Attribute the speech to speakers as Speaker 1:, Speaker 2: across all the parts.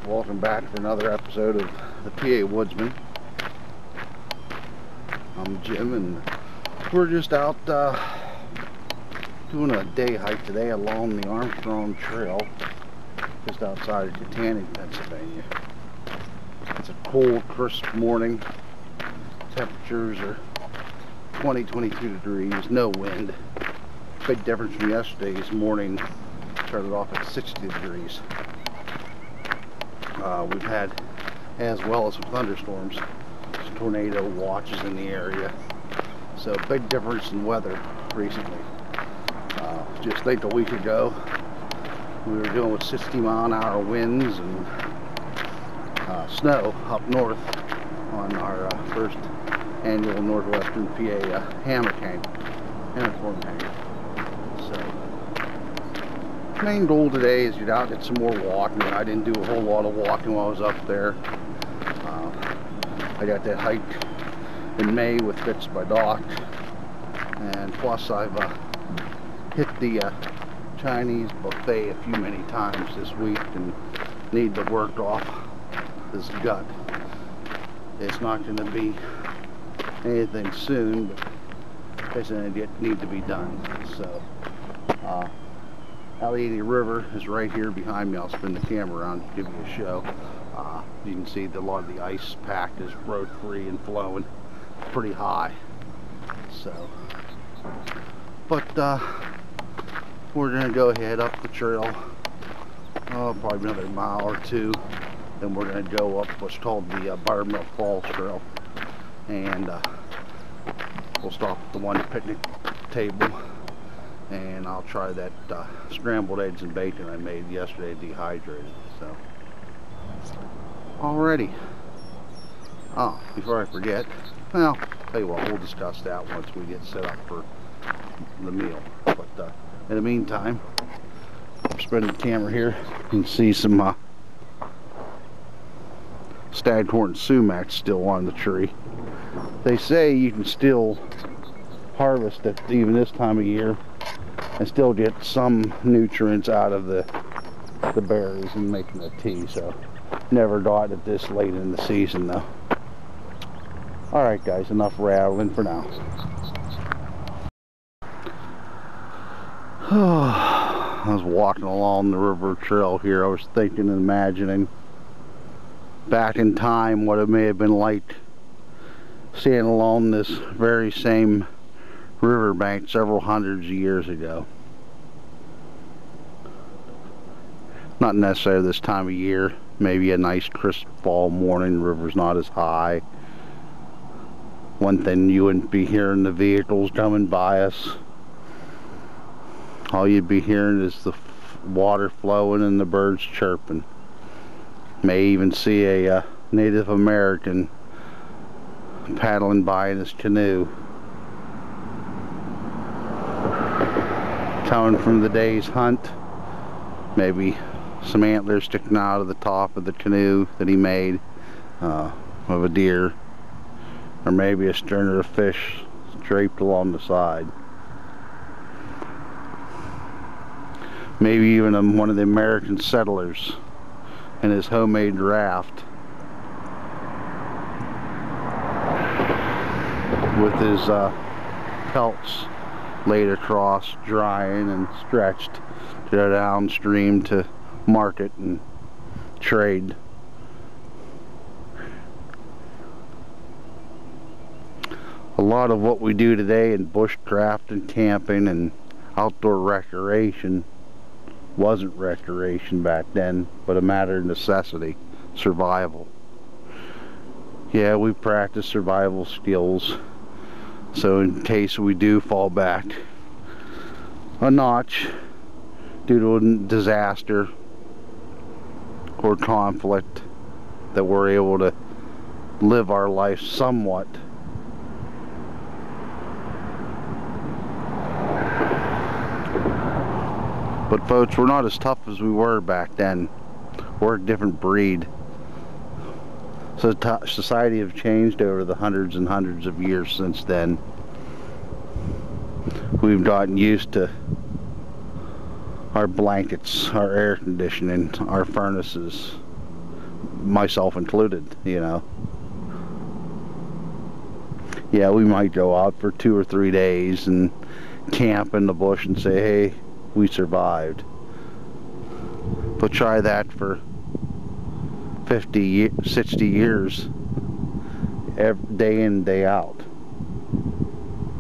Speaker 1: Welcome back for another episode of the Pawoodsman. I'm Jim, and we're just out doing a day hike today along the Armstrong Trail just outside of Kittanning, Pennsylvania. It's a cold, crisp morning. Temperatures are 20-22 degrees, no wind. Big difference from yesterday's morning. Started off at 60 degrees. We've had, as well as some thunderstorms, some tornado watches in the area. So big difference in weather recently. Just like a week ago, we were dealing with 60-mile-an-hour winds and snow up north on our first annual Northwestern PA hammock hang, uniform hang. So main goal today is get out and get some more walking. I didn't do a whole lot of walking while I was up there. I got that hike in May with Fitz by Doc, and plus I've hit the Chinese buffet a few many times this week and need to work off this gut. It's not going to be anything soon, but it's going to need to be done. So Allegheny River is right here behind me. I'll spin the camera around to give you a show. You can see that a lot of the ice pack is road free and flowing pretty high. So, but we're going to go ahead up the trail, probably another mile or two. Then we're going to go up what's called the Buttermilk Falls Trail, and we'll stop at the one picnic table, and I'll try that scrambled eggs and bacon I made yesterday dehydrated. So, alrighty. Oh, before I forget, well, tell you what, we'll discuss that once we get set up for the meal. But in the meantime, I'm spreading the camera here. You can see some staghorn sumac still on the tree. They say you can still harvest it even this time of year and still get some nutrients out of the berries and making a tea. So never got it this late in the season though. Alright guys, enough rattling for now. I was walking along the river trail here. I was thinking and imagining back in time what it may have been like standing along this very same riverbank several hundreds of years ago. Not necessarily this time of year. Maybe a nice crisp fall morning, the river's not as high. One thing, you wouldn't be hearing the vehicles coming by us. All you'd be hearing is the water flowing and the birds chirping. May even see a Native American paddling by in his canoe, coming from the day's hunt. Maybe some antlers sticking out of the top of the canoe that he made of a deer, or maybe a string of fish draped along the side. Maybe even one of the American settlers in his homemade raft with his pelts laid across, drying and stretched to go downstream to market and trade. A lot of what we do today in bushcraft and camping and outdoor recreation wasn't recreation back then, but a matter of necessity, survival. Yeah, we practice survival skills, so in case we do fall back a notch due to a disaster or conflict, that we're able to live our life somewhat. But folks, we're not as tough as we were back then. We're a different breed. So society have changed over the hundreds and hundreds of years since then. We've gotten used to our blankets, our air conditioning, our furnaces, myself included, you know. Yeah, we might go out for 2 or 3 days and camp in the bush and say, hey, we survived. But try that for 50, 60 years, every day in, day out.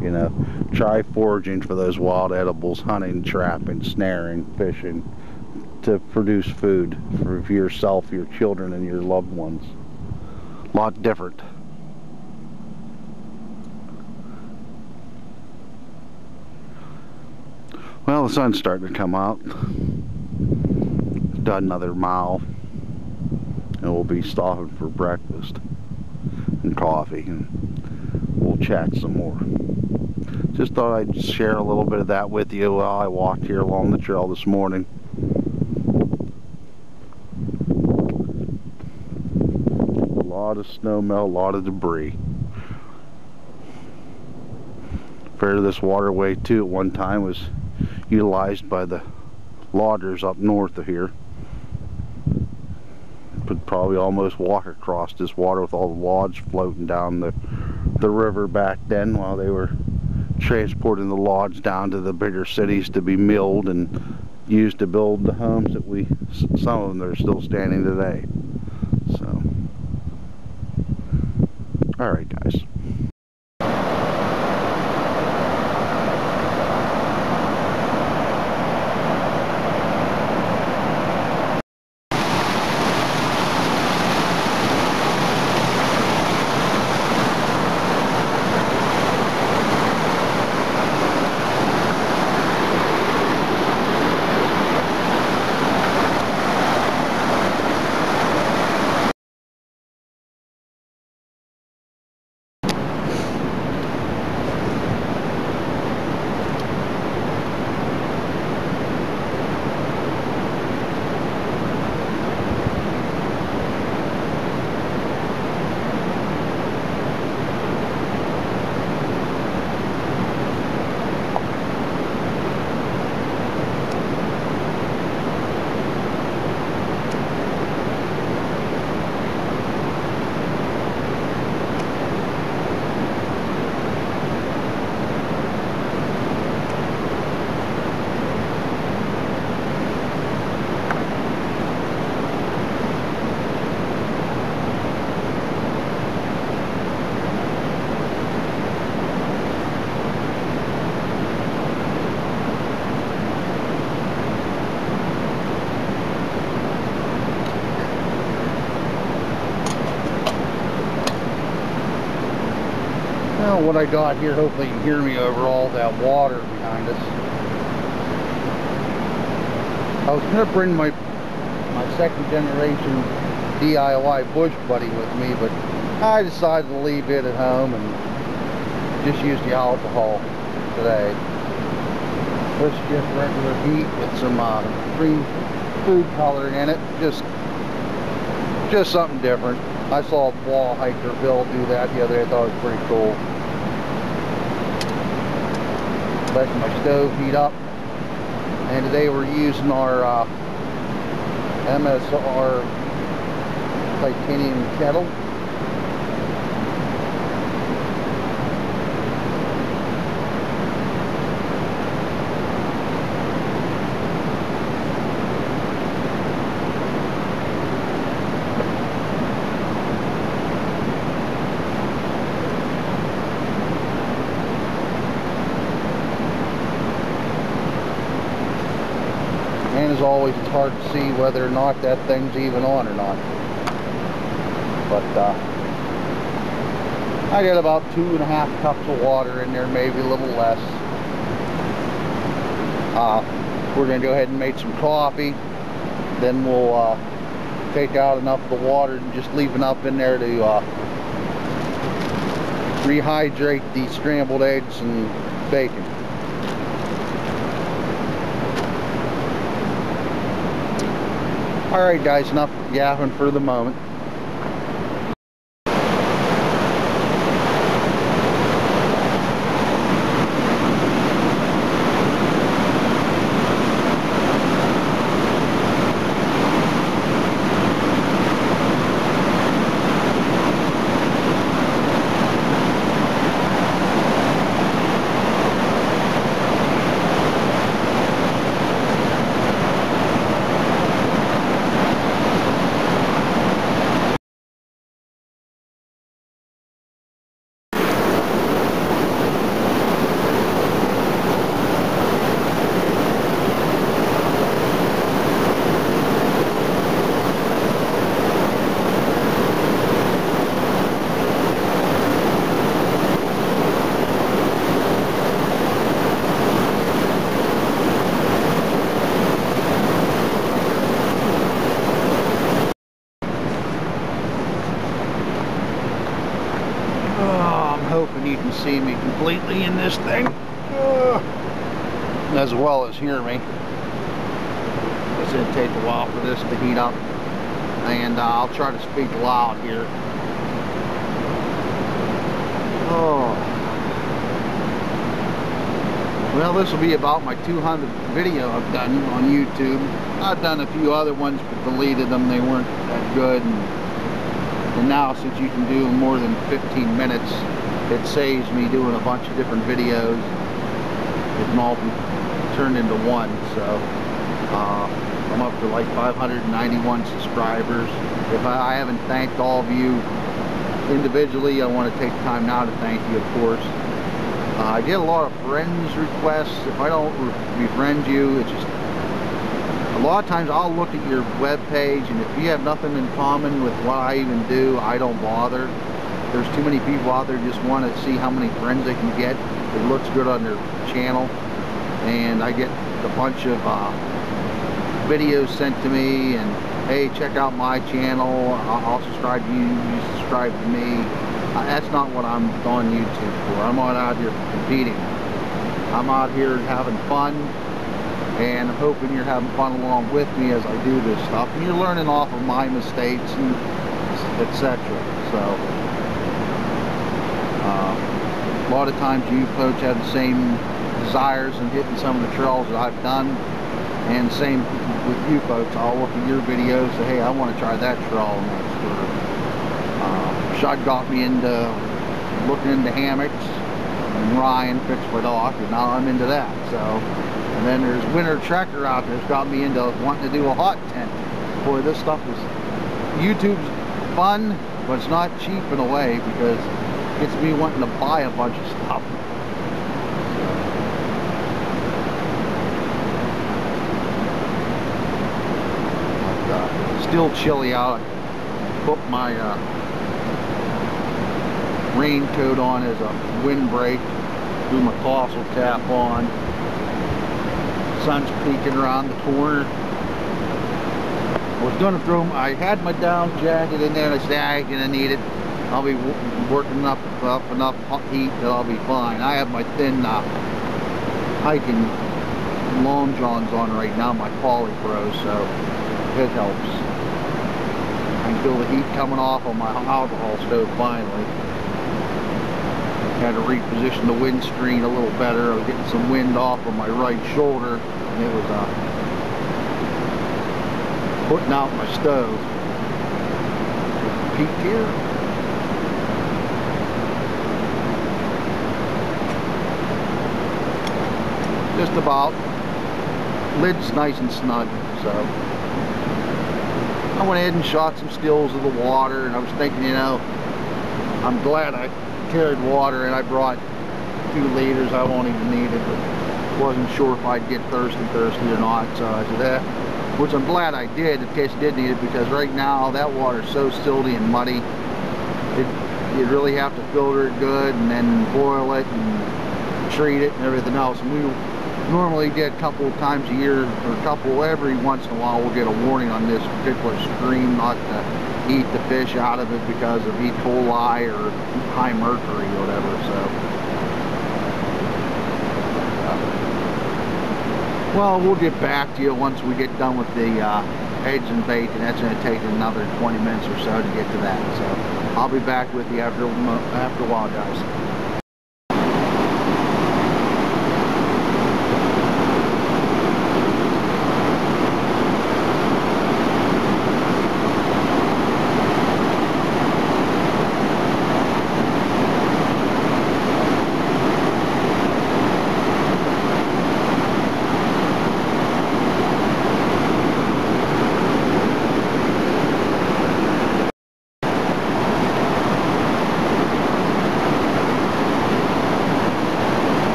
Speaker 1: You know, try foraging for those wild edibles, hunting, trapping, snaring, fishing, to produce food for yourself, your children, and your loved ones. A lot different. Well, the sun's starting to come out. Done another mile, and we'll be stopping for breakfast and coffee, and we'll chat some more. Just thought I'd share a little bit of that with you while I walked here along the trail this morning. A lot of snow melt, a lot of debris. Fair to this waterway too, at one time was utilized by the loggers up north of here. Could probably almost walk across this water with all the logs floating down the river back then, while they were transporting the logs down to the bigger cities to be milled and used to build the homes that some of them are still standing today. So, all right, guys. Well, what I got here, hopefully you can hear me over all that water behind us. I was going to bring my second generation DIY bush buddy with me, but I decided to leave it at home and just use the alcohol today. It's just regular heat with some green food coloring in it. Just something different. I saw a wall hiker Bill do that the other day. I thought it was pretty cool. Letting my stove heat up, and today we're using our MSR titanium kettle. And as always, it's hard to see whether or not that thing's even on or not. But I get about 2.5 cups of water in there, maybe a little less. We're going to go ahead and make some coffee. Then we'll take out enough of the water and just leave enough in there to rehydrate the scrambled eggs and bacon. Alright guys, enough yapping for the moment. see me completely in this thing, as well as hear me. It's going to take a while for this to heat up, and I'll try to speak loud here. Oh. Well, this will be about my 200th video I've done on YouTube. I've done a few other ones, but deleted them. They weren't that good. And now, since you can do more than 15 minutes, it saves me doing a bunch of different videos. It can all be turned into one. So I'm up to like 591 subscribers. If I haven't thanked all of you individually, I want to take time now to thank you, of course. I get a lot of friends requests. If I don't befriend you, it's just a lot of times I'll look at your web page, and if you have nothing in common with what I even do, I don't bother. There's too many people out there who just want to see how many friends they can get. It looks good on their channel, and I get a bunch of videos sent to me, and hey, check out my channel, I'll subscribe to you, you subscribe to me. That's not what I'm on YouTube for. I'm not out here competing. I'm out here having fun, and I'm hoping you're having fun along with me as I do this stuff, and you're learning off of my mistakes and etc. So a lot of times you folks have the same desires in hitting some of the trails that I've done, and same with you folks. I'll look at your videos and say, hey, I want to try that trail next. Shot got me into looking into hammocks, and Ryan fixed my dog, and now I'm into that. So, and then there's Winter Trekker out there that's got me into wanting to do a hot tent. Boy, this stuff is, YouTube's fun, but it's not cheap in a way, because it gets me wanting to buy a bunch of stuff. But, still chilly out. I put my raincoat on as a windbreak, do my fossil cap on. Sun's peeking around the corner. I was going to throw I had my down jacket in there, and I said, I ain't gonna need it. I'll be working up enough heat that I'll be fine. I have my thin hiking long johns on right now, my Poly Pro, so it helps. I can feel the heat coming off on my alcohol stove finally. Had to reposition the windscreen a little better. I was getting some wind off of my right shoulder, and it was putting out my stove. Peek here. Just about. Lid's nice and snug, so I went ahead and shot some stills of the water, and I was thinking, you know, I'm glad I carried water, and I brought 2 liters. I won't even need it, but wasn't sure if I'd get thirsty or not, so I said that, which I'm glad I did in case I did need it, because right now that water is so silty and muddy. You really have to filter it good and then boil it and treat it and everything else. And we normally get a couple of times a year, or a couple every once in a while, we'll get a warning on this particular stream not to eat the fish out of it because of E. coli or high mercury or whatever. So, well, we'll get back to you once we get done with the eggs and bait, and that's going to take another 20 minutes or so to get to that. So I'll be back with you after a while, guys.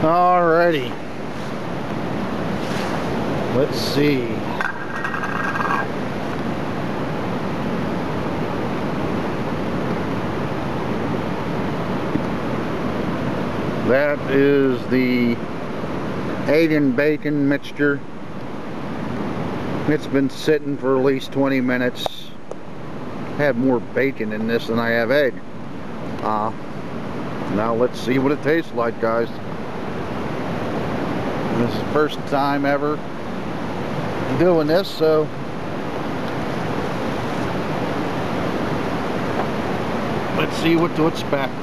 Speaker 1: Alrighty, let's see. That is the egg and bacon mixture. It's been sitting for at least 20 minutes. I have more bacon in this than I have egg. Now let's see what it tastes like, guys. This is the first time ever doing this, so let's see what to expect.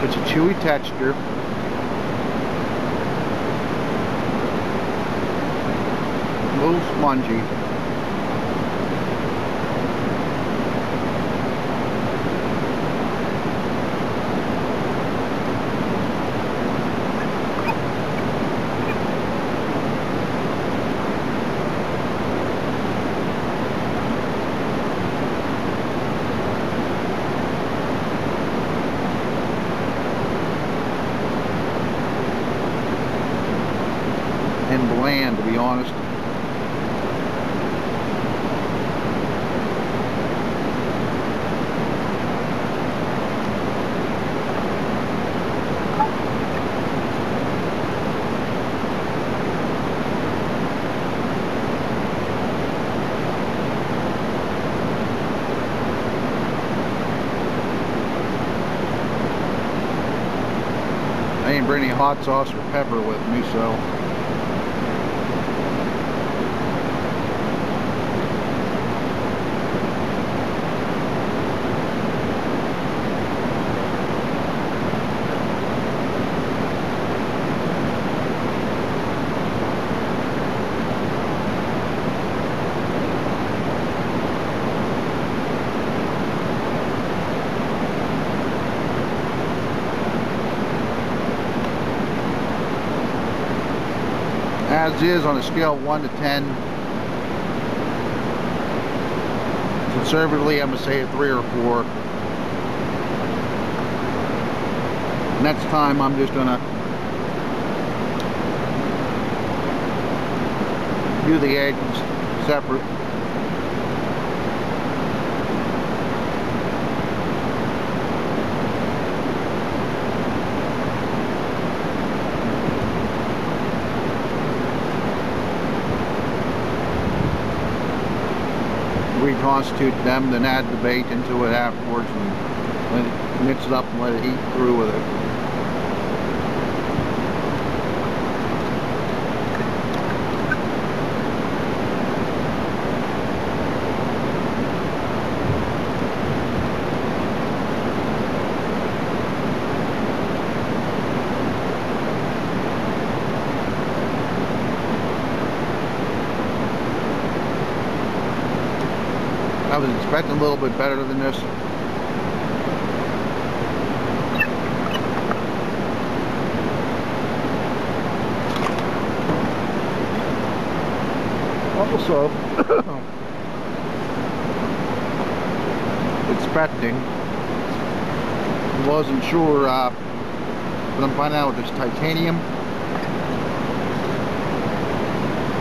Speaker 1: It's a chewy texture. A little spongy. And bland, to be honest. I didn't bring any hot sauce or pepper with me, so as is on a scale of 1 to 10. Conservatively, I'm going to say a 3 or 4. Next time, I'm just going to do the eggs separate. Reconstitute them, then add the bait into it afterwards and mix it up and let it heat through with it. I was expecting a little bit better than this. Also, expecting, wasn't sure, but I'm finding out with this titanium,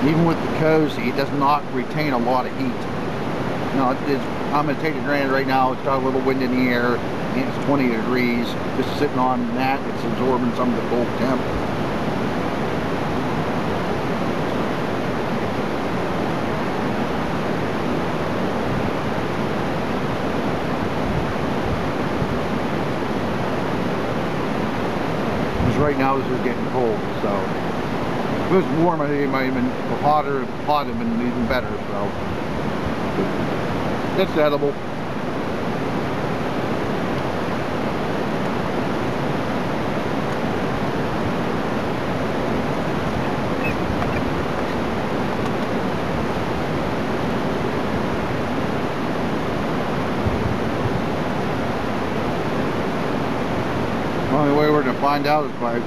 Speaker 1: even with the cozy, it does not retain a lot of heat. No, I'm going to take it granted right now, it's got a little wind in the air, and it's 20 degrees, just sitting on that, it's absorbing some of the cold temp. Because right now this is getting cold, so if it was warm, I think it might have been hotter, it would have been even better, so. It's edible. The only way we're going to find out is by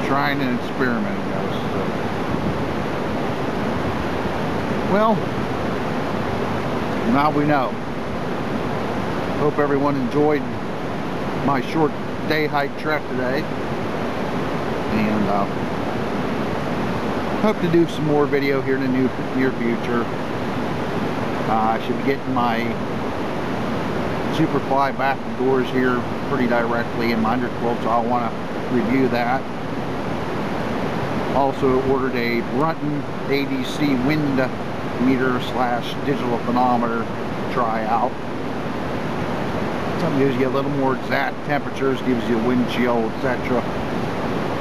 Speaker 1: trying and experimenting, guys. So. Well, now we know. Hope everyone enjoyed my short day hike trek today, and hope to do some more video here in the near future. I should be getting my Superfly back doors here pretty directly in my underquilt, so I'll want to review that. Also ordered a Brunton ADC wind meter / digital thermometer to try out. Something gives you a little more exact temperatures, gives you a wind chill, etc.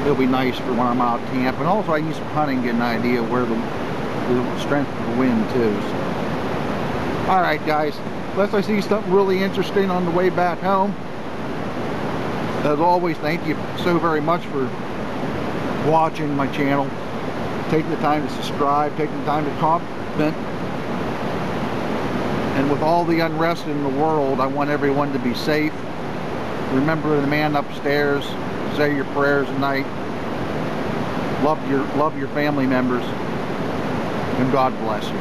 Speaker 1: It'll be nice for when I'm out camping. Also, I use some hunting, get an idea where the strength of the wind too. So. All right, guys. Unless I see something really interesting on the way back home. As always, thank you so very much for watching my channel. Taking the time to subscribe, taking the time to comment. And with all the unrest in the world, I want everyone to be safe. Remember the man upstairs. Say your prayers at night. Love your family members. And God bless you.